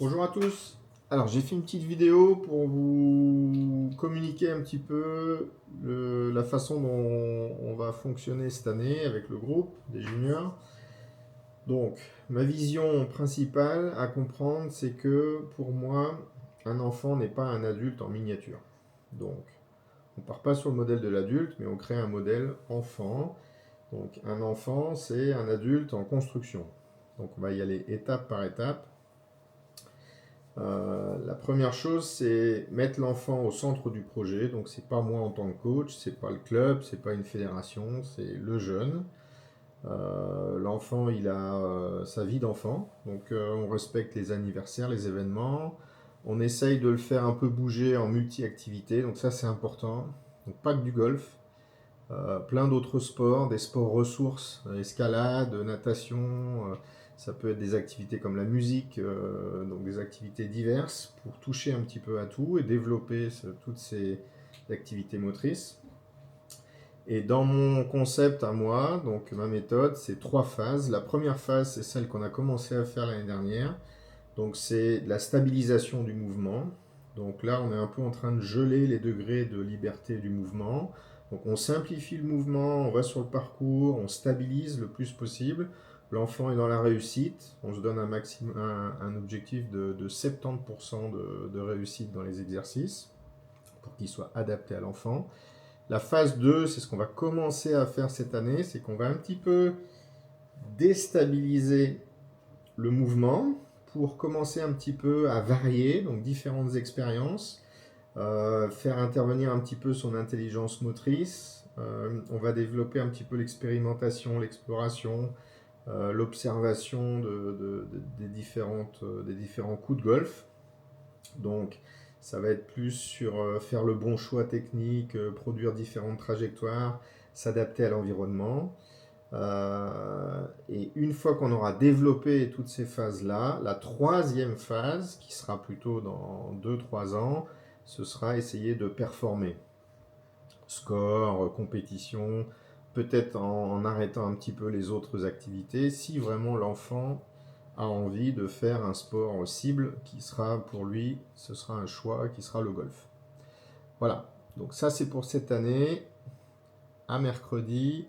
Bonjour à tous. Alors j'ai fait une petite vidéo pour vous communiquer un petit peu la façon dont on va fonctionner cette année avec le groupe des juniors. Donc ma vision principale à comprendre, c'est que pour moi, un enfant n'est pas un adulte en miniature. Donc on part pas sur le modèle de l'adulte, mais on crée un modèle enfant. Donc un enfant, c'est un adulte en construction. Donc on va y aller étape par étape. La première chose, c'est mettre l'enfant au centre du projet. Donc, c'est pas moi en tant que coach, c'est pas le club, c'est pas une fédération, c'est le jeune. L'enfant, il a sa vie d'enfant. Donc, on respecte les anniversaires, les événements. On essaye de le faire un peu bouger en multi-activité. Donc, ça, c'est important. Donc, pas que du golf. Plein d'autres sports, des sports ressources, escalade, natation, ça peut être des activités comme la musique, donc des activités diverses pour toucher un petit peu à tout et développer toutes ces activités motrices. Et dans mon concept à moi, donc ma méthode, c'est trois phases. La première phase, c'est celle qu'on a commencé à faire l'année dernière. Donc c'est la stabilisation du mouvement. Donc là, on est un peu en train de geler les degrés de liberté du mouvement. Donc on simplifie le mouvement, on va sur le parcours, on stabilise le plus possible. L'enfant est dans la réussite. On se donne un objectif de 70% de réussite dans les exercices pour qu'il soit adapté à l'enfant. La phase 2, c'est ce qu'on va commencer à faire cette année, c'est qu'on va un petit peu déstabiliser le mouvement pour commencer un petit peu à varier, donc différentes expériences, faire intervenir un petit peu son intelligence motrice. On va développer un petit peu l'expérimentation, l'exploration, l'observation des différents coups de golf. Donc ça va être plus sur faire le bon choix technique, produire différentes trajectoires, s'adapter à l'environnement. Et une fois qu'on aura développé toutes ces phases-là, la troisième phase, qui sera plutôt dans 2 3 ans, ce sera essayer de performer. Score, compétition, peut-être en arrêtant un petit peu les autres activités, si vraiment l'enfant a envie de faire un sport cible qui sera pour lui, ce sera un choix qui sera le golf. Voilà, donc ça c'est pour cette année. À mercredi.